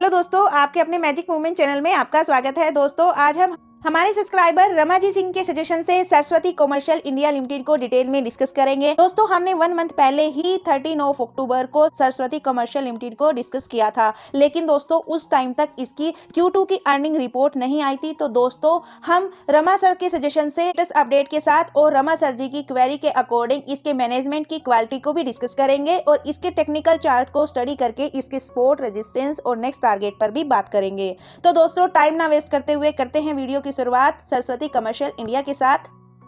Hello दोस्तों, आपके अपने मैजिक मूवमेंट चैनल में आपका स्वागत है। दोस्तों आज हम हमारे सब्सक्राइबर रमाजी सिंह के सजेशन से सरस्वती कमर्शियल इंडिया लिमिटेड को डिटेल में डिस्कस करेंगे। दोस्तों हमने 1 मंथ पहले ही 13 अक्टूबर को सरस्वती कमर्शियल लिमिटेड को डिस्कस किया था, लेकिन दोस्तों उस टाइम तक इसकी Q2 की अर्निंग रिपोर्ट नहीं आई थी। तो दोस्तों हम रमा सर के सजेशन से लेटेस्ट अपडेट के साथ और रमा सर जी की क्वेरी के अकॉर्डिंग इसके मैनेजमेंट की क्वालिटी को भी डिस्कस करेंगे और इसके टेक्निकल चार्ट को स्टडी करके इसके सपोर्ट, रेजिस्टेंस और नेक्स्ट टारगेट पर भी बात करेंगे। तो दोस्तों टाइम ना वेस्ट करते हुए करते हैं वीडियो की शुरुआत सरस्वती कमर्शियल इंडिया के साथ।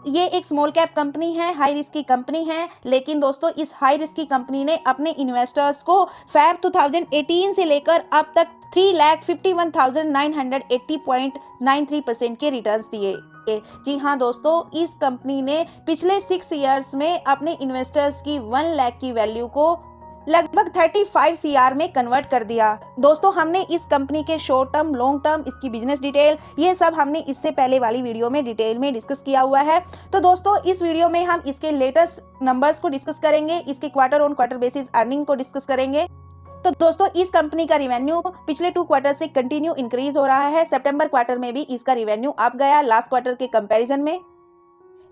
ये एक स्मॉल कैप कंपनी है, हाई रिस्क की कंपनी है, लेकिन दोस्तों इस हाई रिस्क की कंपनी ने अपने इन्वेस्टर्स को फेब 2018 से लेकर अब तक 3,51,980.93% के रिटर्न्स दिए। जी हाँ दोस्तों, इस कंपनी ने पिछले 6 इयर्स में अपने इन्वेस्टर्स की 1 लाख की वैल्यू को लगभग 35 CR में कन्वर्ट कर दिया। दोस्तों हमने इस कंपनी के शॉर्ट टर्म, लॉन्ग टर्म, इसकी बिजनेस डिटेल, ये सब हमने इससे पहले वाली वीडियो में डिटेल में डिस्कस किया हुआ है। तो दोस्तों इस वीडियो में हम इसके लेटेस्ट नंबर्स को डिस्कस करेंगे, इसके quarter on quarter basis earning को डिस्कस करेंगे। तो दोस्तों इस कंपनी का रिवेन्यू पिछले 2 क्वार्टर से कंटिन्यू इंक्रीज हो रहा है। सितंबर क्वार्टर में भी इसका रिवेन्यू अप गया लास्ट क्वार्टर के कंपैरिजन में।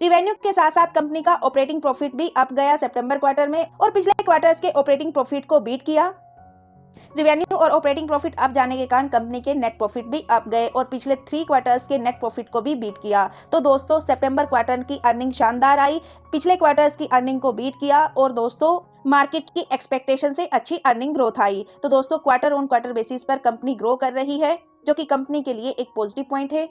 रिवेन्यू के साथ साथ कंपनी का ऑपरेटिंग प्रॉफिट भी अप गया सितंबर क्वार्टर में और पिछले क्वार्टर्स के ऑपरेटिंग प्रॉफिट को बीट किया। रिवेन्यू और ऑपरेटिंग प्रॉफिट अप जाने के कारण कंपनी के नेट प्रॉफिट भी अप गए और पिछले 3 क्वार्टर्स के नेट प्रॉफिट को भी बीट किया। तो दोस्तों सितंबर क्वार्टर की अर्निंग शानदार आई, पिछले क्वार्टर्स की अर्निंग को बीट किया और दोस्तों मार्केट की एक्सपेक्टेशन से अच्छी अर्निंग ग्रोथ आई। तो दोस्तों क्वार्टर ऑन क्वार्टर बेसिस पर कंपनी ग्रो कर रही है, जो कि कंपनी के लिए एक पॉजिटिव पॉइंट है।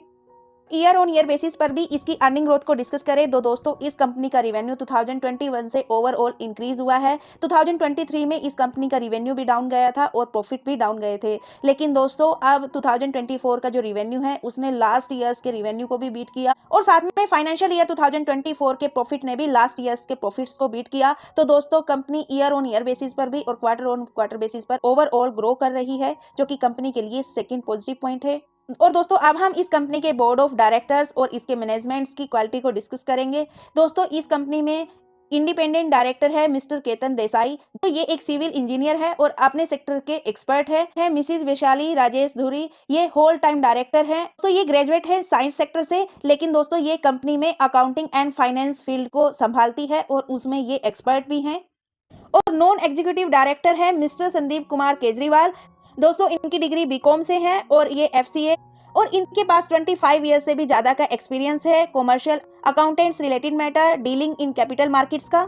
ईयर ऑन ईयर बेसिस पर भी इसकी अर्निंग ग्रोथ को डिस्कस करें तो दोस्तों इस कंपनी का रिवेन्यू 2021 से ओवरऑल इंक्रीज हुआ है। 2023 में इस कंपनी का रिवेन्यू भी डाउन गया था और प्रॉफिट भी डाउन गए थे, लेकिन दोस्तों अब 2024 का जो रिवेन्यू है उसने लास्ट ईयर्स के रिवेन्यू को भी बीट किया और साथ में फाइनेंशियल ईयर 2024 के प्रॉफिट ने भी लास्ट ईयर्स के प्रॉफिट्स को बीट किया। तो दोस्तों company year on year basis पर भी और क्वार्टर ऑन क्वार्टर बेसिस पर ओवरऑल ग्रो कर रही है, जो कि कंपनी के लिए सेकंड पॉजिटिव पॉइंट है। और दोस्तों अब हम इस कंपनी के बोर्ड ऑफ डायरेक्टर्स और इसके मैनेजमेंट्स की क्वालिटी को डिस्कस करेंगे। दोस्तों इस कंपनी में इंडिपेंडेंट डायरेक्टर है मिस्टर केतन देसाई, तो ये एक सिविल इंजीनियर है और अपने सेक्टर के एक्सपर्ट है मिसिज वैशाली राजेश धुरी, ये होल टाइम डायरेक्टर है। तो ये ग्रेजुएट है साइंस सेक्टर से, लेकिन दोस्तों ये कंपनी में अकाउंटिंग एंड फाइनेंस फील्ड को संभालती है और उसमें ये एक्सपर्ट भी हैं। और नॉन एग्जीक्यूटिव डायरेक्टर है मिस्टर संदीप कुमार केजरीवाल। दोस्तों इनकी डिग्री बीकॉम से है और ये FCA और इनके पास 25 ईयर से भी ज्यादा का एक्सपीरियंस है commercial accountants related matter, dealing in capital markets का।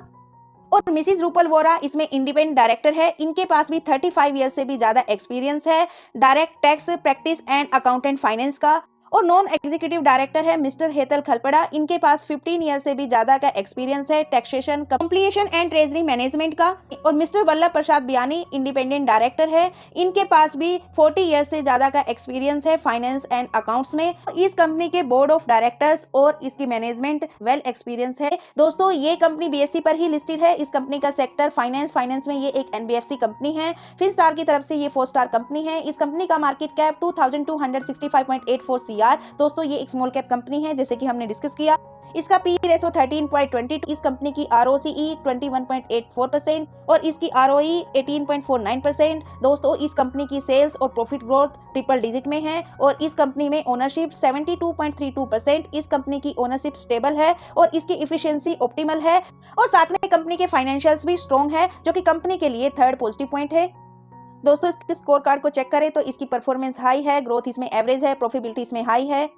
और मिसिज रूपल वोरा इसमें इंडिपेंडेंट डायरेक्टर है, इनके पास भी 35 ईयर से भी ज्यादा एक्सपीरियंस है direct tax practice and accountant finance का। और नॉन एग्जीक्यूटिव डायरेक्टर है मिस्टर हेतल खलपड़ा, इनके पास 15 ईयर से भी ज्यादा का एक्सपीरियंस है taxation, completion and treasury management का। और मिस्टर वल्लभ प्रसाद बियानी इंडिपेंडेंट डायरेक्टर है, इनके पास भी 40 ईयर से ज्यादा का एक्सपीरियंस है फाइनेंस एंड अकाउंट्स में। इस कंपनी के बोर्ड ऑफ डायरेक्टर्स और इसकी मैनेजमेंट वेल एक्सपीरियंस है। दोस्तों ये कंपनी BSE पर ही लिस्टेड है। इस कंपनी का सेक्टर फाइनेंस में ये एक NBFC कंपनी है। फिनस्टार की तरफ से ये 4 स्टार कंपनी है। इस कंपनी का मार्केट कैप 2265.84 CR। दोस्तों ये एक स्मॉल कैप कंपनी है जैसे कि हमने डिस्कस किया। इसका P रेशो 13.22, इस कंपनी की ROCE 21.84% और इसकी ROE 18.49%। दोस्तों इस कंपनी की सेल्स और प्रॉफिट ग्रोथ ट्रिपल डिजिट में है और इस कंपनी में ओनरशिप 72.32%। इस कंपनी की ओनरशिप स्टेबल है और इसकी इफिशियंसी ऑप्टिमल है और साथ में कंपनी के फाइनेंशियल्स भी स्ट्रॉन्ग है, जो कि कंपनी के लिए थर्ड पॉजिटिव पॉइंट है। दोस्तों इसके स्कोर कार्ड को चेक करें तो इसकी परफॉर्मेंस हाई है, ग्रोथ इसमें एवरेज है, प्रॉफिटेबिलिटी इसमें हाई है,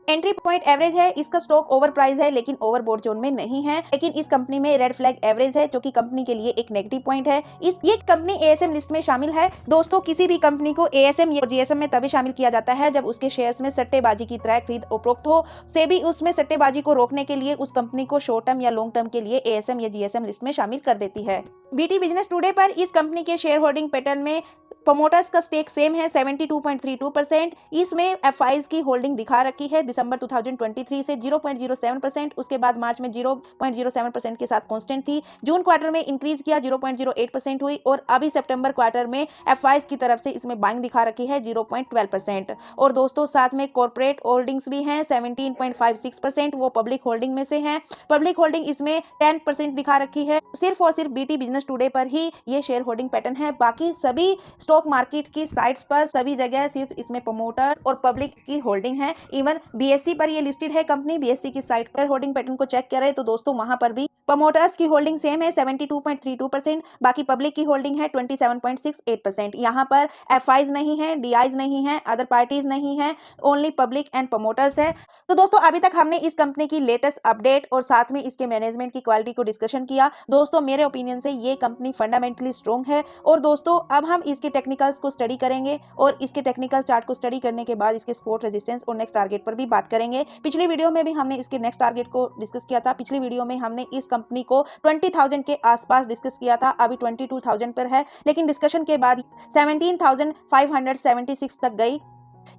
एंट्री पॉइंट एवरेज है, इसका स्टॉक ओवर प्राइस है लेकिन ओवरबॉट जोन में नहीं है। लेकिन इस कंपनी में रेड फ्लैग एवरेज है, जो कि कंपनी के लिए एक नेगेटिव पॉइंट है। ये कंपनी ASM लिस्ट में शामिल है। दोस्तों किसी भी कंपनी को ASM या GSM में तभी शामिल किया जाता है जब उसके शेयर्स में सट्टेबाजी की तरह खरीद उपरोक्त हो। सेबी उसमें सट्टेबाजी को रोकने के लिए उस कंपनी को शॉर्ट टर्म या लॉन्ग टर्म के लिए ASM या GSM लिस्ट में शामिल कर देती है। BT बिजनेस टुडे पर इस कंपनी के शेयर होल्डिंग पैटर्न में प्रमोटर्स का स्टेक सेम है 72.32%। इसमें FIs की होल्डिंग दिखा रखी है दिसंबर 2023 से 0.07%, उसके बाद मार्च में 0.07% के साथ कांस्टेंट थी। जून क्वार्टर में इंक्रीज किया 0.08% हुई और अभी सितंबर क्वार्टर में FIs की तरफ से इसमें बाइंग दिखा रखी है 0.12%। और दोस्तों साथ में कॉर्पोरेट होल्डिंग्स भी हैं 17.56%, वो पब्लिक होल्डिंग में से हैं। पब्लिक होल्डिंग इसमें 10% दिखा रखी है। सिर्फ और सिर्फ BT बिजनेस टुडे पर ही ये शेयर होल्डिंग पैटर्न है, बाकी सभी स्टॉक मार्केट की साइट्स पर सभी जगह सिर्फ इसमें प्रमोटर और पब्लिक की होल्डिंग है। इवन बीएससी पर ये लिस्टेड है कंपनी। बीएससी की साइट पर होल्डिंग पैटर्न को चेक करें तो दोस्तों वहां पर भी प्रमोटर्स की होल्डिंग सेम है 72.32%, बाकी पब्लिक की होल्डिंग है 27.68%। यहाँ पर एफआईज नहीं है, डीआईज नहीं है, अदर पार्टीज नहीं है, ओनली पब्लिक एंड प्रमोटर्स है। तो दोस्तों अभी तक हमने इस कंपनी की लेटेस्ट अपडेट और साथ में इसके मैनेजमेंट की क्वालिटी को डिस्कशन किया। दोस्तों मेरे ओपिनियन से ये कंपनी फंडामेंटली स्ट्रॉन्ग है। और दोस्तों अब हम इसके टेक्निकल्स को स्टडी करेंगे और इसके टेक्निकल चार्ट को स्टडी करने के बाद इसके सपोर्ट रेजिस्टेंस और नेक्स्ट टारगेट पर भी बात करेंगे। पिछली वीडियो में भी हमने इसके नेक्स्ट टारगेट को डिस्कस किया था। पिछली वीडियो में हमने इस कंपनी को 20,000 के आसपास डिस्कस किया था, अभी 22,000 पर है, लेकिन डिस्कशन के बाद 17,576 तक गई।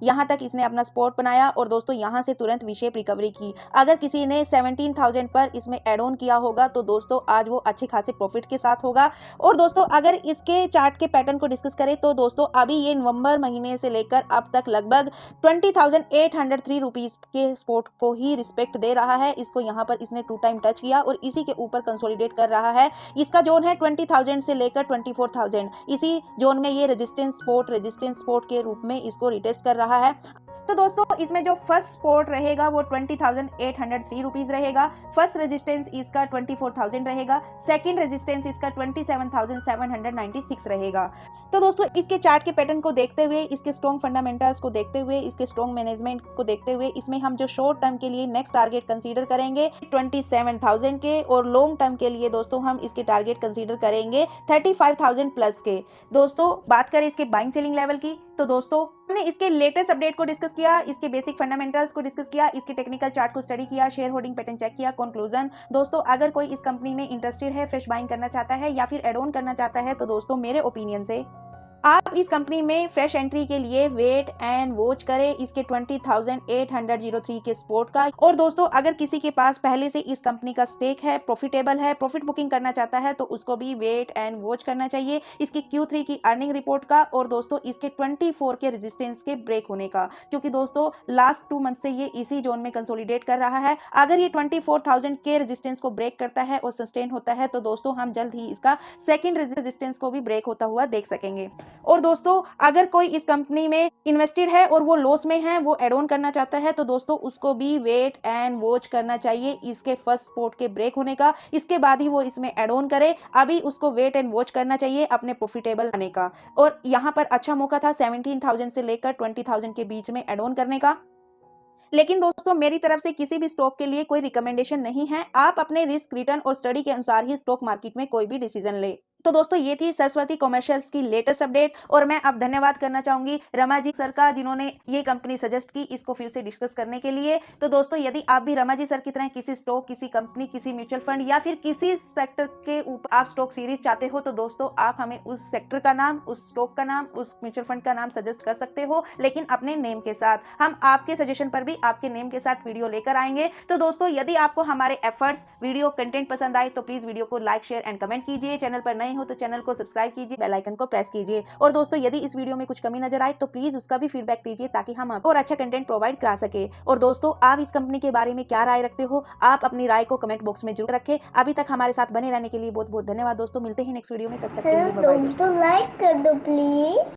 यहां तक इसने अपना सपोर्ट बनाया और दोस्तों यहां से तुरंत वी शेप रिकवरी की। अगर किसी ने 17,000 पर इसमें एड ऑन किया होगा तो दोस्तों आज वो अच्छे खासे प्रॉफिट के साथ होगा। और दोस्तों अगर इसके चार्ट के पैटर्न को डिस्कस करें तो दोस्तों अभी ये नवंबर महीने से लेकर अब तक लगभग 20,803 रुपीज के सपोर्ट को ही रिस्पेक्ट दे रहा है। इसको यहाँ पर इसने 2 टाइम टच किया और इसी के ऊपर कंसोलिडेट कर रहा है। इसका जोन है 20,000 से लेकर 24,000। इसी जोन में ये रेजिस्टेंस सपोर्ट के रूप में इसको रिटेस्ट कर रहा है। तो दोस्तों इसमें जो फर्स्ट सपोर्ट रहेगा वो 20,803 रुपीज रहेगा। फर्स्ट रेजिस्टेंस इसका 24,000 रहेगा। सेकंड रेजिस्टेंस इसका 27,796 रहेगा। तो दोस्तों इसके चार्ट के पैटर्न को देखते हुए, इसके स्ट्रॉन्ग फंडामेंटल्स को देखते हुए, इसके स्ट्रॉन्ग मैनेजमेंट को देखते हुए इसमें हम जो शॉर्ट टर्म के लिए नेक्स्ट टारगेट कंसीडर करेंगे 27,000 के और लॉन्ग टर्म के लिए दोस्तों हम इसके टारगेट कंसीडर करेंगे 35,000 प्लस के। दोस्तों बात करें इसके बाइंग सेलिंग लेवल की तो दोस्तों हमने इसके लेटेस्ट अपडेट को डिस्कस किया, इसके बेसिक फंडामेंटल्स को डिस्कस किया, इसके टेक्निकल चार्ट को स्टडी किया, शेयर होल्डिंग पैटर्न चेक किया। कंक्लूजन दोस्तों अगर कोई इस कंपनी में इंटरेस्टेड है, फ्रेश बाइंग करना चाहता है या फिर एड ऑन करना चाहता है तो दोस्तों मेरे ओपिनियन से आप इस कंपनी में फ्रेश एंट्री के लिए वेट एंड वॉच करें इसके 20,803 के सपोर्ट का। और दोस्तों अगर किसी के पास पहले से इस कंपनी का स्टेक है, प्रॉफिटेबल है, प्रॉफिट बुकिंग करना चाहता है तो उसको भी वेट एंड वॉच करना चाहिए इसकी Q3 की अर्निंग रिपोर्ट का और दोस्तों इसके 24 के रेजिस्टेंस के ब्रेक होने का, क्योंकि दोस्तों लास्ट 2 मंथ से ये इसी जोन में कंसोलिडेट कर रहा है। अगर ये 24,000 के रेजिस्टेंस को ब्रेक करता है और सस्टेन होता है तो दोस्तों हम जल्द ही इसका सेकेंड रेजिस्टेंस को भी ब्रेक होता हुआ देख सकेंगे। और दोस्तों अगर कोई इस कंपनी में इन्वेस्टेड है और वो लॉस में है, वो एड ऑन करना चाहता है तो दोस्तों उसको भी वेट एंड वॉच करना चाहिए इसके फर्स्ट सपोर्ट के ब्रेक होने का, इसके बाद ही वो इसमें एड ऑन करे। अभी उसको वेट एंड वॉच करना चाहिए अपने प्रॉफिटेबल आने का। और यहाँ पर अच्छा मौका था 17,000 से लेकर 20,000 के बीच में एड ऑन करने का। लेकिन दोस्तों मेरी तरफ से किसी भी स्टॉक के लिए कोई रिकमेंडेशन नहीं है, आप अपने रिस्क रिटर्न और स्टडी के अनुसार ही स्टॉक मार्केट में कोई भी डिसीजन ले। तो दोस्तों ये थी सरस्वती कमर्शियल्स की लेटेस्ट अपडेट और मैं अब धन्यवाद करना चाहूंगी रमा जी सर का जिन्होंने ये कंपनी सजेस्ट की इसको फिर से डिस्कस करने के लिए। तो दोस्तों यदि आप भी रमा जी सर की तरह किसी स्टॉक, किसी कंपनी, किसी म्यूचुअल फंड या फिर किसी सेक्टर के ऊपर आप स्टॉक सीरीज चाहते हो तो दोस्तों आप हमें उस सेक्टर का नाम, उस स्टॉक का नाम, उस म्यूचुअल फंड का नाम सजेस्ट कर सकते हो, लेकिन अपने नेम के साथ। हम आपके सजेशन पर भी आपके नेम के साथ वीडियो लेकर आएंगे। तो दोस्तों यदि आपको हमारे एफर्ट्स, वीडियो कंटेंट पसंद आए तो प्लीज वीडियो को लाइक, शेयर एंड कमेंट कीजिए। चैनल पर नए हो तो चैनल को सब्सक्राइब कीजिए, बेल आइकन को प्रेस कीजिए। और दोस्तों यदि इस वीडियो में कुछ कमी नजर आए तो प्लीज उसका भी फीडबैक दीजिए ताकि हम आपको और अच्छा कंटेंट प्रोवाइड करा सके। और दोस्तों आप इस कंपनी के बारे में क्या राय रखते हो, आप अपनी राय को कमेंट बॉक्स में जरूर रखें। अभी तक हमारे साथ बने रहने के लिए बहुत बहुत धन्यवाद दोस्तों। मिलते हैं नेक्स्ट वीडियो में, तब तक के लिए बाय बाय। दोस्तों लाइक कर दो प्लीज।